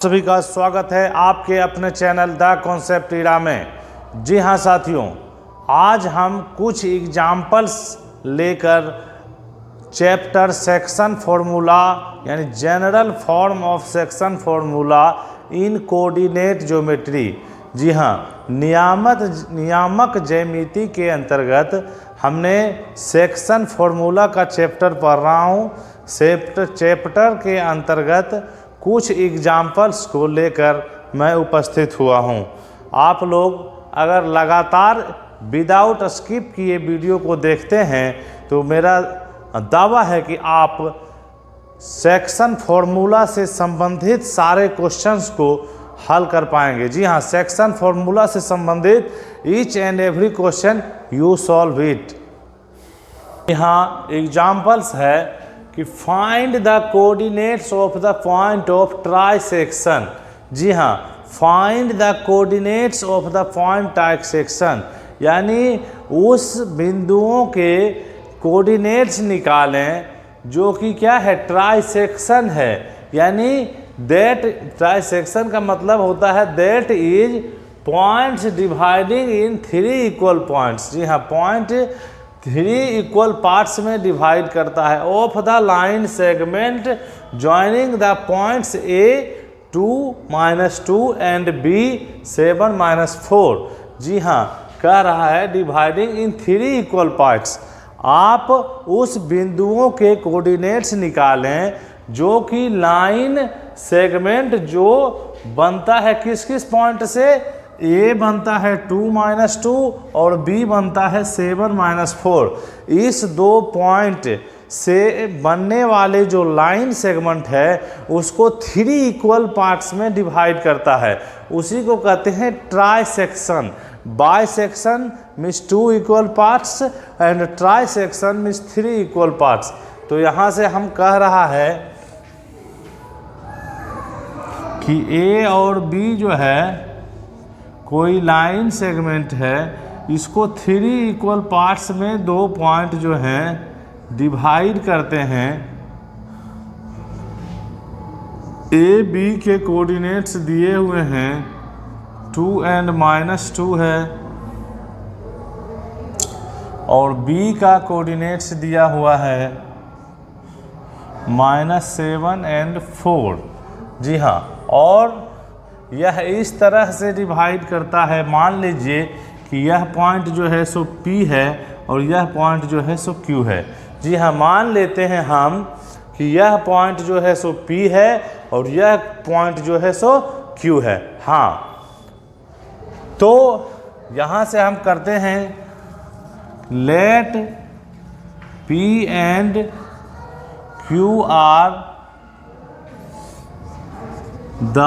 सभी का स्वागत है आपके अपने चैनल द कॉन्सेप्ट इरा में। जी हाँ साथियों, आज हम कुछ एग्जाम्पल्स लेकर चैप्टर सेक्शन फॉर्मूला यानी general form of section formula in coordinate geometry, जी हाँ नियामक ज्यामिति के अंतर्गत हमने सेक्शन फॉर्मूला का चैप्टर पढ़ रहा हूँ। चैप्टर के अंतर्गत कुछ एग्जाम्पल्स को लेकर मैं उपस्थित हुआ हूँ। आप लोग अगर लगातार विदाउट स्किप किए वीडियो को देखते हैं तो मेरा दावा है कि आप सेक्शन फॉर्मूला से संबंधित सारे क्वेश्चंस को हल कर पाएंगे। जी हाँ, सेक्शन फॉर्मूला से संबंधित each and every question you solve it. यहाँ एग्जाम्पल्स है कि find the coordinates of the point of trisection. जी हाँ, find the coordinates of the point trisection यानी उस बिंदुओं के कोऑर्डिनेट्स निकालें जो कि क्या है, ट्राइसेक्शन है। यानी दैट ट्राइसेक्शन का मतलब होता है that is points dividing in 3 equal points. जी हाँ, पॉइंट 3 इक्वल पार्ट्स में डिवाइड करता है। Of the line segment joining the points A2-2 and B7-4। जी हाँ, कह रहा है डिवाइडिंग इन 3 इक्वल पार्ट्स। आप उस बिंदुओं के कोऑर्डिनेट्स निकालें जो कि लाइन सेगमेंट जो बनता है किस किस पॉइंट से, A बनता है 2-2 और B बनता है 7-4। इस दो पॉइंट से बनने वाले जो लाइन सेगमेंट है उसको 3 इक्वल पार्ट्स में डिवाइड करता है। उसी को कहते हैं trisection. Bisection means 2 equal parts and trisection means 3 equal parts. तो यहाँ से हम कह रहा है कि A और B जो है कोई लाइन सेगमेंट है, इसको 3 इक्वल पार्ट्स में दो पॉइंट जो हैं डिवाइड करते हैं। ए बी के कोऑर्डिनेट्स दिए हुए हैं 2 and -2 है और बी का कोऑर्डिनेट्स दिया हुआ है -7 and 4। जी हाँ, और यह इस तरह से डिवाइड करता है। मान लीजिए कि यह पॉइंट जो है सो P है और यह पॉइंट जो है सो Q है। जी हाँ, मान लेते हैं हम कि यह पॉइंट जो है सो P है और यह पॉइंट जो है सो Q है। हाँ, तो यहाँ से हम करते हैं let P and Q are the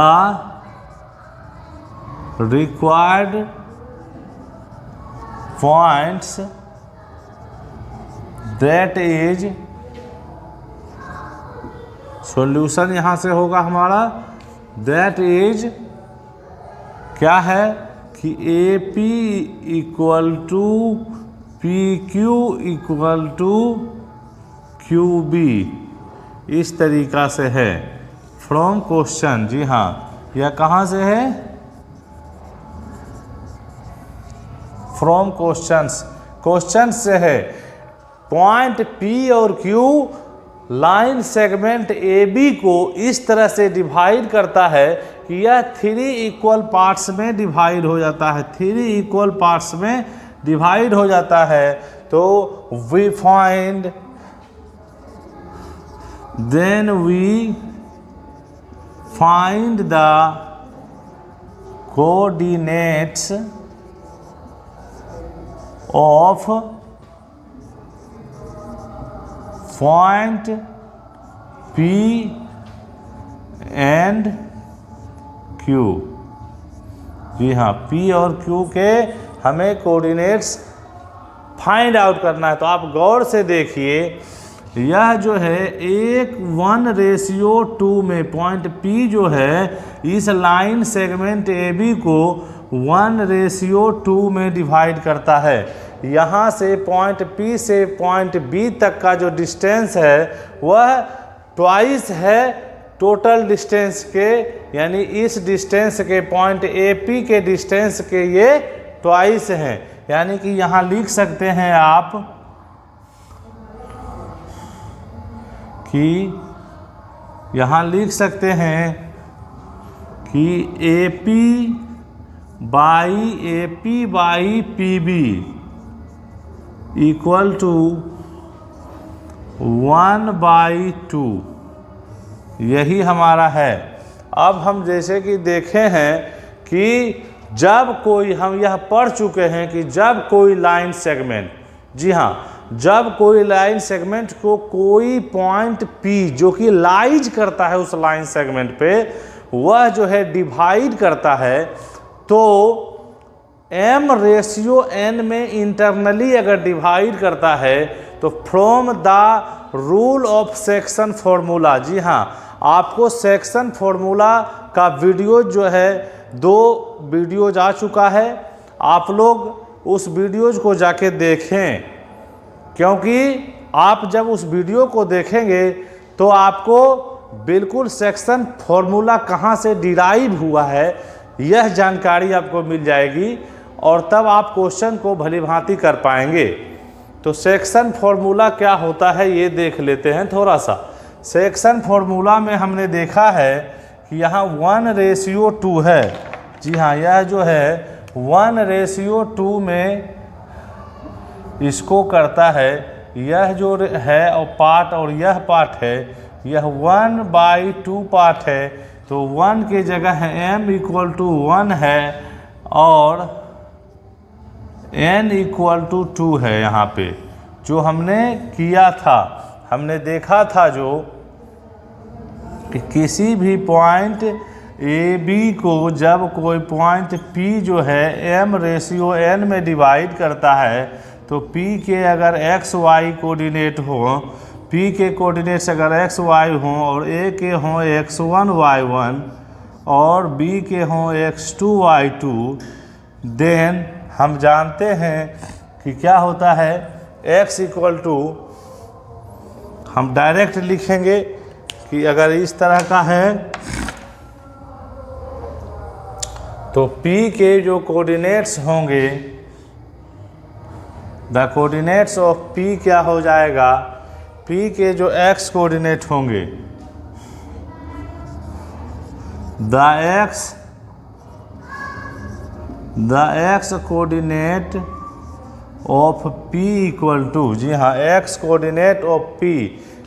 required points that is solution यहाँ से होगा हमारा that is क्या है कि AP equal to PQ equal to QB। इस तरीका से है फ्रॉम क्वेश्चन। जी हाँ, यह कहाँ से है, फ्रॉम क्वेश्चन से है। पॉइंट P और Q लाइन सेगमेंट AB को इस तरह से डिवाइड करता है कि यह 3 इक्वल पार्ट्स में डिवाइड हो जाता है। 3 इक्वल पार्ट्स में डिवाइड हो जाता है। तो we find the coordinates of point P and Q। जी हाँ, P और Q के हमें कोऑर्डिनेट्स फाइंड आउट करना है। तो आप गौर से देखिए, यह जो है 1:2 में पॉइंट P जो है इस लाइन सेगमेंट AB को 1:2 में डिवाइड करता है। यहाँ से पॉइंट P से पॉइंट B तक का जो डिस्टेंस है वह ट्वाइस है टोटल डिस्टेंस के, यानी इस डिस्टेंस के पॉइंट AP के डिस्टेंस के ये ट्वाइस हैं। यानी कि यहाँ लिख सकते हैं आप कि यहाँ लिख सकते हैं कि AP by PB equal to 1/2, यही हमारा है। अब हम जैसे कि देखे हैं कि जब कोई, हम यह पढ़ चुके हैं कि जब कोई लाइन सेगमेंट, जी हाँ, जब कोई लाइन सेगमेंट को कोई पॉइंट P जो कि लाइज करता है उस लाइन सेगमेंट पे, वह जो है डिवाइड करता है, तो M/N में इंटरनली अगर डिवाइड करता है तो from the rule of section formula, जी हाँ, आपको सेक्शन फॉर्मूला का वीडियो जो है 2 वीडियोज आ चुका है। आप लोग उस वीडियोज को जाके देखें, क्योंकि आप जब उस वीडियो को देखेंगे तो आपको बिल्कुल सेक्शन फॉर्मूला कहाँ से डिराइव हुआ है यह जानकारी आपको मिल जाएगी, और तब आप क्वेश्चन को भलीभांति कर पाएंगे। तो सेक्शन फॉर्मूला क्या होता है ये देख लेते हैं थोड़ा सा। सेक्शन फॉर्मूला में हमने देखा है कि यहाँ 1:2 है, जी हाँ, यह जो है 1:2 में इसको करता है, यह जो है और पार्ट और यह पार्ट है, यह 1/2 पार्ट है, तो 1 के जगह है M = 1 है और N = 2 है। यहाँ पे जो हमने किया था, हमने देखा था जो कि किसी भी पॉइंट AB को जब कोई पॉइंट P जो है M/N में डिवाइड करता है, तो P के अगर XY कोऑर्डिनेट हो, P के कोऑर्डिनेट्स अगर XY हों और A के हों X1 Y1 और B के हों X2 Y2, देन हम जानते हैं कि क्या होता है, X = हम डायरेक्ट लिखेंगे कि अगर इस तरह का है तो P के जो कोऑर्डिनेट्स होंगे, द कोऑर्डिनेट्स ऑफ P क्या हो जाएगा, P के जो X कोऑर्डिनेट होंगे, the X coordinate of P = जी हाँ, X कोऑर्डिनेट ऑफ P,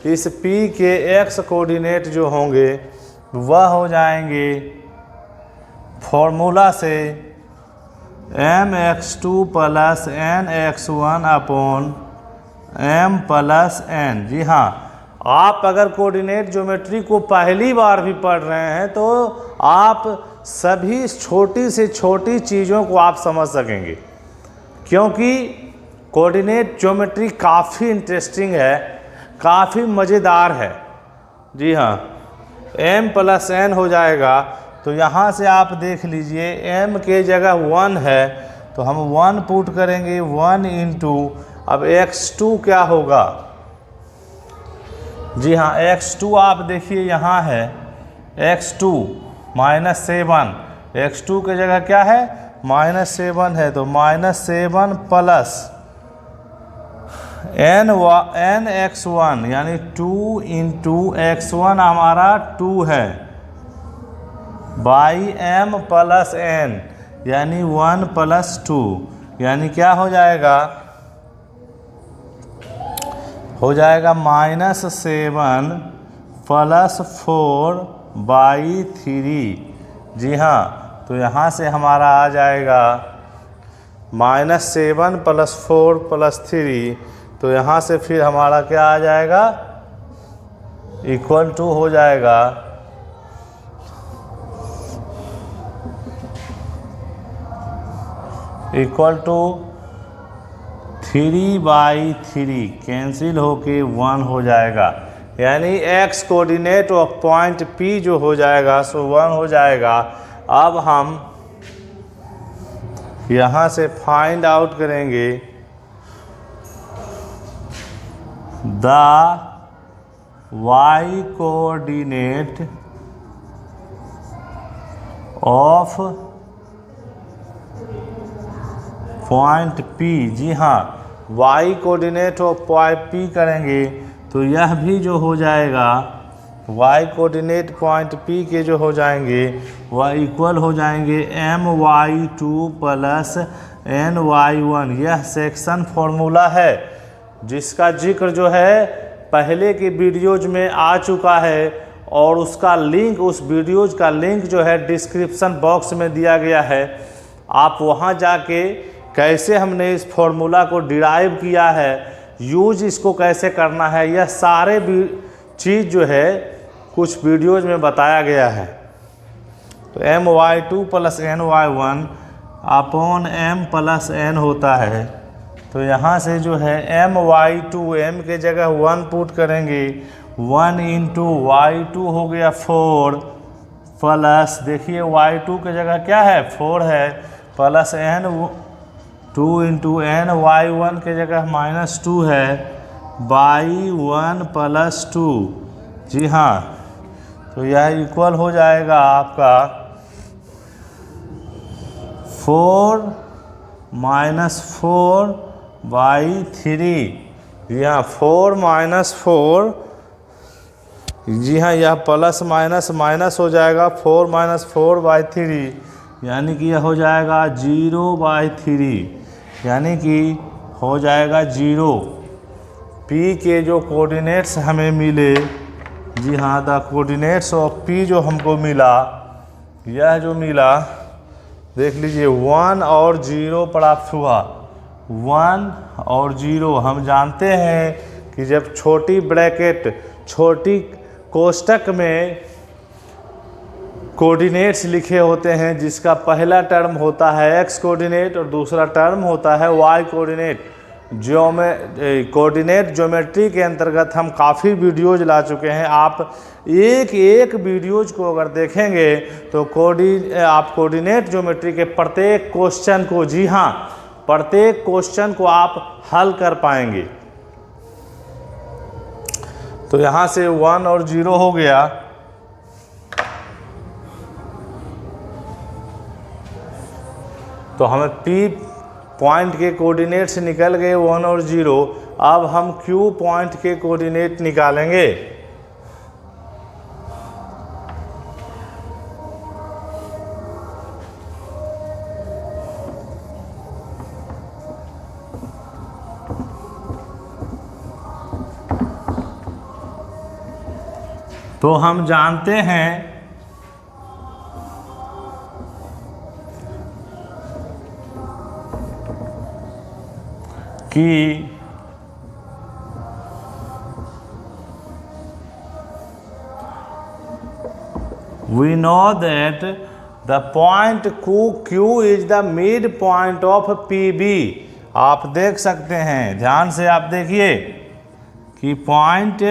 इस P के X कोऑर्डिनेट जो होंगे वह हो जाएंगे फॉर्मूला से mx2 + nx1 / m+n। जी हाँ, आप अगर कोऑर्डिनेट ज्योमेट्री को पहली बार भी पढ़ रहे हैं तो आप सभी छोटी से छोटी चीज़ों को आप समझ सकेंगे, क्योंकि कोऑर्डिनेट ज्योमेट्री काफ़ी इंटरेस्टिंग है, काफ़ी मज़ेदार है। जी हाँ, m+n हो जाएगा, तो यहाँ से आप देख लीजिए m के जगह 1 है तो हम 1 पुट करेंगे, 1 × अब x2 क्या होगा, जी हाँ, x2 आप देखिए यहाँ है x2 -7, x2 के जगह क्या है -7 है, तो -7 प्लस nx1 यानी 2 × x1 हमारा 2 है बाई m+n यानी 1 + 2, यानी क्या हो जाएगा, -7 + 4/3। जी हाँ, तो यहाँ से हमारा आ जाएगा -7 + 4 + 3, तो यहाँ से फिर हमारा क्या आ जाएगा, = हो जाएगा = 3/3, कैंसिल होके 1 हो जाएगा, यानी x coordinate of point P जो हो जाएगा सो 1 हो जाएगा। अब हम यहाँ से फाइंड आउट करेंगे the y coordinate of point P। जी हाँ, y coordinate of point P करेंगे तो यह भी जो हो जाएगा y कोऑर्डिनेट पॉइंट P के जो हो जाएंगे वह इक्वल हो जाएंगे my2 प्लस ny1। यह सेक्शन फॉर्मूला है जिसका जिक्र जो है पहले के वीडियोज में आ चुका है और उसका लिंक, उस वीडियोज का लिंक जो है डिस्क्रिप्शन बॉक्स में दिया गया है। आप वहां जाके कैसे हमने इस फॉर्मूला को डिराइव किया है, यूज इसको कैसे करना है, यह सारे चीज़ जो है कुछ वीडियोज में बताया गया है। तो my2 plus ny1 upon m plus n होता है। तो यहाँ से जो है my2, m के जगह 1 पुट करेंगे, 1 इंटू y2 हो गया 4 प्लस, देखिए y2 के जगह क्या है 4 है, plus n 2 into n, y1 के जगह -2 है, बाई 1 प्लस 2। जी हाँ, तो यह इक्वल हो जाएगा आपका 4 माइनस 4 बाई 3। यहाँ 4 माइनस 4, जी हाँ, यह प्लस माइनस माइनस हो जाएगा, 4 माइनस 4 बाई 3, यानी कि यह हो जाएगा 0/3, यानी कि हो जाएगा 0। P के जो कोऑर्डिनेट्स हमें मिले, जी हाँ, द कोऑर्डिनेट्स ऑफ P जो हमको मिला, यह जो मिला देख लीजिए 1 और 0 प्राप्त हुआ। 1 और 0 हम जानते हैं कि जब छोटी ब्रैकेट, छोटी कोष्टक में कोऑर्डिनेट्स लिखे होते हैं जिसका पहला टर्म होता है x कोऑर्डिनेट और दूसरा टर्म होता है y कोऑर्डिनेट, कोऑर्डिनेट ज्योमेट्री के अंतर्गत हम काफ़ी वीडियोज ला चुके हैं। आप एक एक वीडियोज को अगर देखेंगे तो आप कोऑर्डिनेट ज्योमेट्री के प्रत्येक क्वेश्चन को, जी हाँ, प्रत्येक क्वेश्चन को आप हल कर पाएंगे। तो यहाँ से 1 और 0 हो गया। तो हमें P पॉइंट के कोऑर्डिनेट्स निकल गए 1 और 0। अब हम Q पॉइंट के कोऑर्डिनेट निकालेंगे। तो हम जानते हैं कि we know that the point Q is the midpoint of PB। आप देख सकते हैं, ध्यान से आप देखिए कि पॉइंट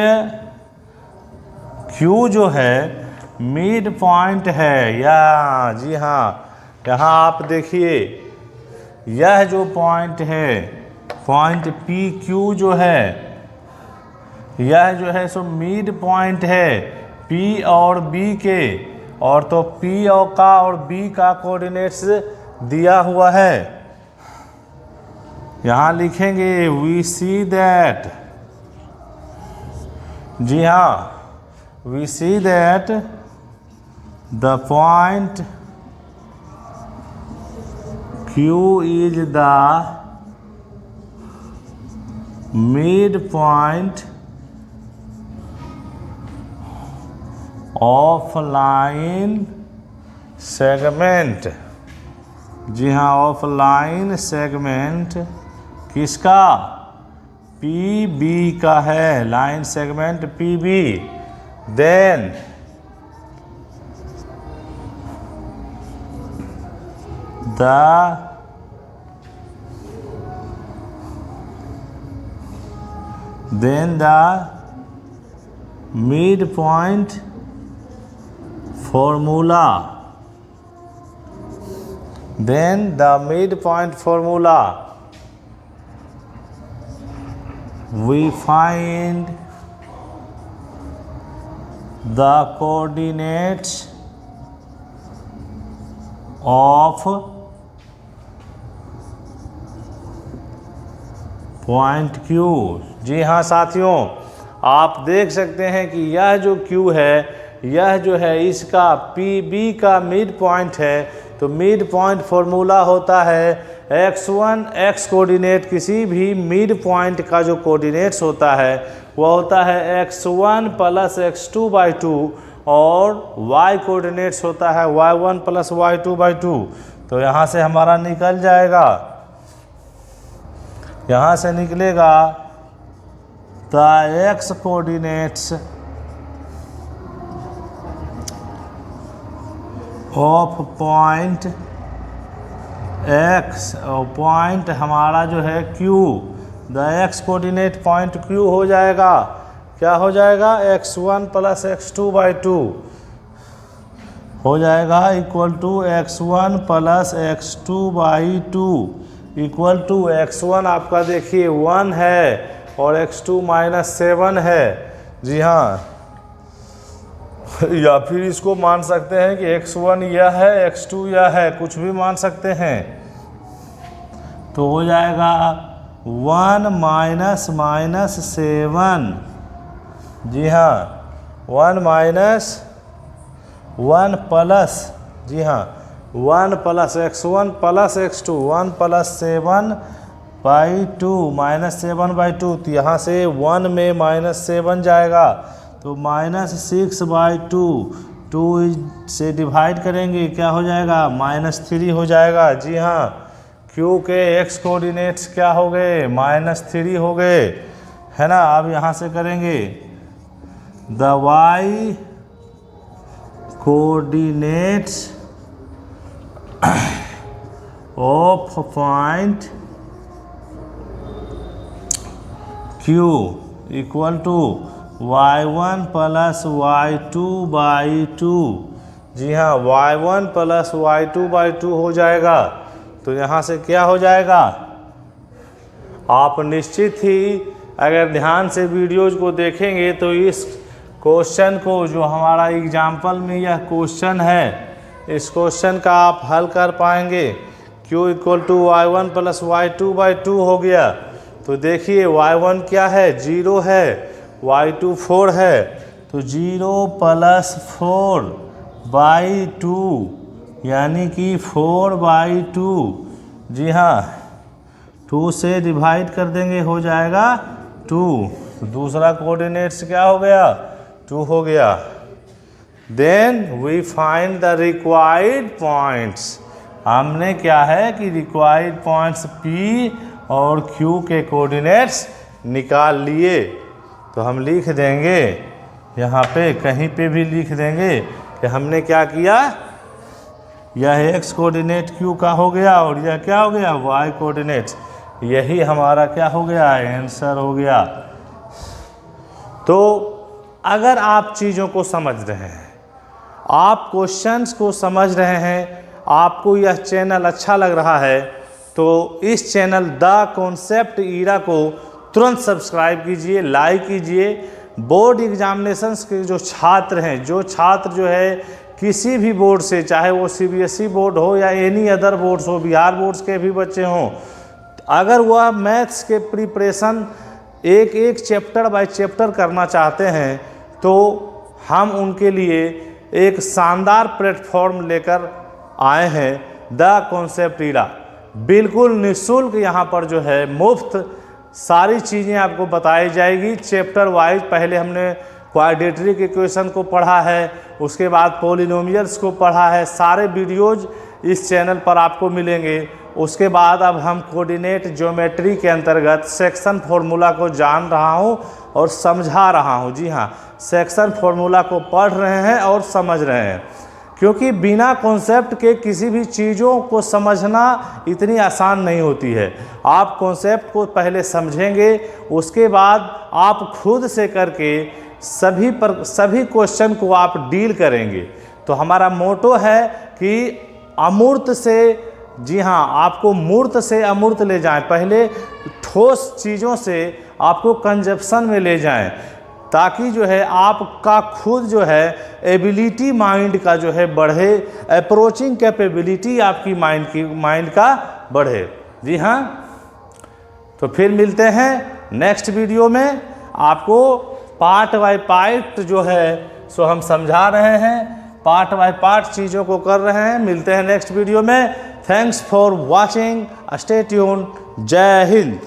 Q जो है मिड पॉइंट है, या जी हाँ, यहाँ आप देखिए यह जो पॉइंट है, पॉइंट PQ जो है, यह जो है सो मिड पॉइंट है P और B के, और तो P और B का कोऑर्डिनेट्स दिया हुआ है। यहाँ लिखेंगे we see that, जी हाँ, we see that the point Q is the midpoint of line segment। जी हाँ, ऑफ लाइन सेगमेंट किसका? PB का है, line segment PB। Then the midpoint formula, we find the coordinates of point Q. जी हाँ साथियों, आप देख सकते हैं कि यह जो क्यू है, यह जो है इसका पी बी का मिड पॉइंट है। तो मिड पॉइंट फॉर्मूला होता है x1 x कोऑर्डिनेट, किसी भी मिड पॉइंट का जो कोऑर्डिनेट्स होता है वह होता है x1 प्लस x2/2 और y कोऑर्डिनेट्स होता है y1 प्लस y2/2। तो यहाँ से हमारा निकल जाएगा, यहाँ से निकलेगा the x coordinates of point x, और पॉइंट हमारा जो है Q, the x coordinate point Q हो जाएगा, क्या हो जाएगा, x1 प्लस x2/2 हो जाएगा equal to x1 plus x2/2 equal to x1 आपका देखिए 1 है और x2 -7 है। जी हाँ, या फिर इसको मान सकते हैं कि x1 यह है, x2 यह है, कुछ भी मान सकते हैं। तो हो जाएगा 1 -7। जी हाँ, 1 1 प्लस, जी हाँ 1 plus x1 plus x2, 1 plus 7/2 -7/2। तो यहाँ से 1 में -7 जाएगा तो -6/2, 2 से डिवाइड करेंगे क्या हो जाएगा, -3 हो जाएगा। जी हाँ, Q के x कोऑर्डिनेट्स क्या हो गए, -3 हो गए, है ना। अब यहाँ से करेंगे the y coordinates of point Q equal to y1 plus y2/2। जी हाँ, y1 प्लस y2/2 हो जाएगा। तो यहाँ से क्या हो जाएगा, आप निश्चित ही अगर ध्यान से वीडियोज को देखेंगे तो इस क्वेश्चन को, जो हमारा एग्जाम्पल में यह क्वेश्चन है, इस क्वेश्चन का आप हल कर पाएंगे। Q equal to y1 plus y2/2 हो गया। तो देखिए y1 क्या है, 0 है, y2 4 है, तो 0 प्लस 4/2 यानी कि 4/2। जी हाँ, 2 से डिवाइड कर देंगे हो जाएगा 2। तो दूसरा कोऑर्डिनेट्स क्या हो गया, 2 हो गया। Then we find the required points. हमने क्या है कि रिक्वायर्ड पॉइंट्स P और Q के कोऑर्डिनेट्स निकाल लिए। तो हम लिख देंगे यहाँ पे, कहीं पे भी लिख देंगे कि हमने क्या किया, यह x कोऑर्डिनेट Q का हो गया और यह क्या हो गया, y कोऑर्डिनेट्स। यही हमारा क्या हो गया, आंसर हो गया। तो अगर आप चीज़ों को समझ रहे हैं, आप क्वेश्चंस को समझ रहे हैं, आपको यह चैनल अच्छा लग रहा है, तो इस चैनल द कॉन्सेप्ट ईरा को तुरंत सब्सक्राइब कीजिए, लाइक कीजिए। बोर्ड एग्जामिनेशंस के जो छात्र हैं, जो छात्र जो है किसी भी बोर्ड से, चाहे वो CBSE बोर्ड हो या एनी अदर बोर्ड्स हो, बिहार बोर्ड्स के भी बच्चे हों, अगर वह मैथ्स के प्रिपरेशन एक एक चैप्टर बाय चैप्टर करना चाहते हैं, तो हम उनके लिए एक शानदार प्लेटफॉर्म लेकर आए हैं, द कॉन्सेप्ट ईरा। बिल्कुल निःशुल्क यहाँ पर जो है मुफ्त सारी चीज़ें आपको बताई जाएगी, चैप्टर वाइज। पहले हमने क्वाड्रेटिक इक्वेशन को पढ़ा है, उसके बाद पॉलिनोमियल्स को पढ़ा है, सारे वीडियोज इस चैनल पर आपको मिलेंगे। उसके बाद अब हम कोऑर्डिनेट ज्योमेट्री के अंतर्गत सेक्शन फॉर्मूला को जान रहा हूँ और समझा रहा हूँ। जी हाँ, सेक्शन फॉर्मूला को पढ़ रहे हैं और समझ रहे हैं, क्योंकि बिना कॉन्सेप्ट के किसी भी चीज़ों को समझना इतनी आसान नहीं होती है। आप कॉन्सेप्ट को पहले समझेंगे, उसके बाद आप खुद से करके सभी क्वेश्चन को आप डील करेंगे। तो हमारा मोटो है कि अमूर्त से, जी हाँ, आपको मूर्त से अमूर्त ले जाएं, पहले ठोस चीज़ों से आपको कंजप्शन में ले जाएं। ताकि जो है आपका खुद जो है एबिलिटी माइंड का जो है बढ़े, अप्रोचिंग कैपेबिलिटी आपकी माइंड का बढ़े। जी हाँ, तो फिर मिलते हैं नेक्स्ट वीडियो में। आपको पार्ट बाय पार्ट जो है सो हम समझा रहे हैं, पार्ट बाय पार्ट चीज़ों को कर रहे हैं। मिलते हैं नेक्स्ट वीडियो में। Thanks for watching, stay tuned. जय हिंद।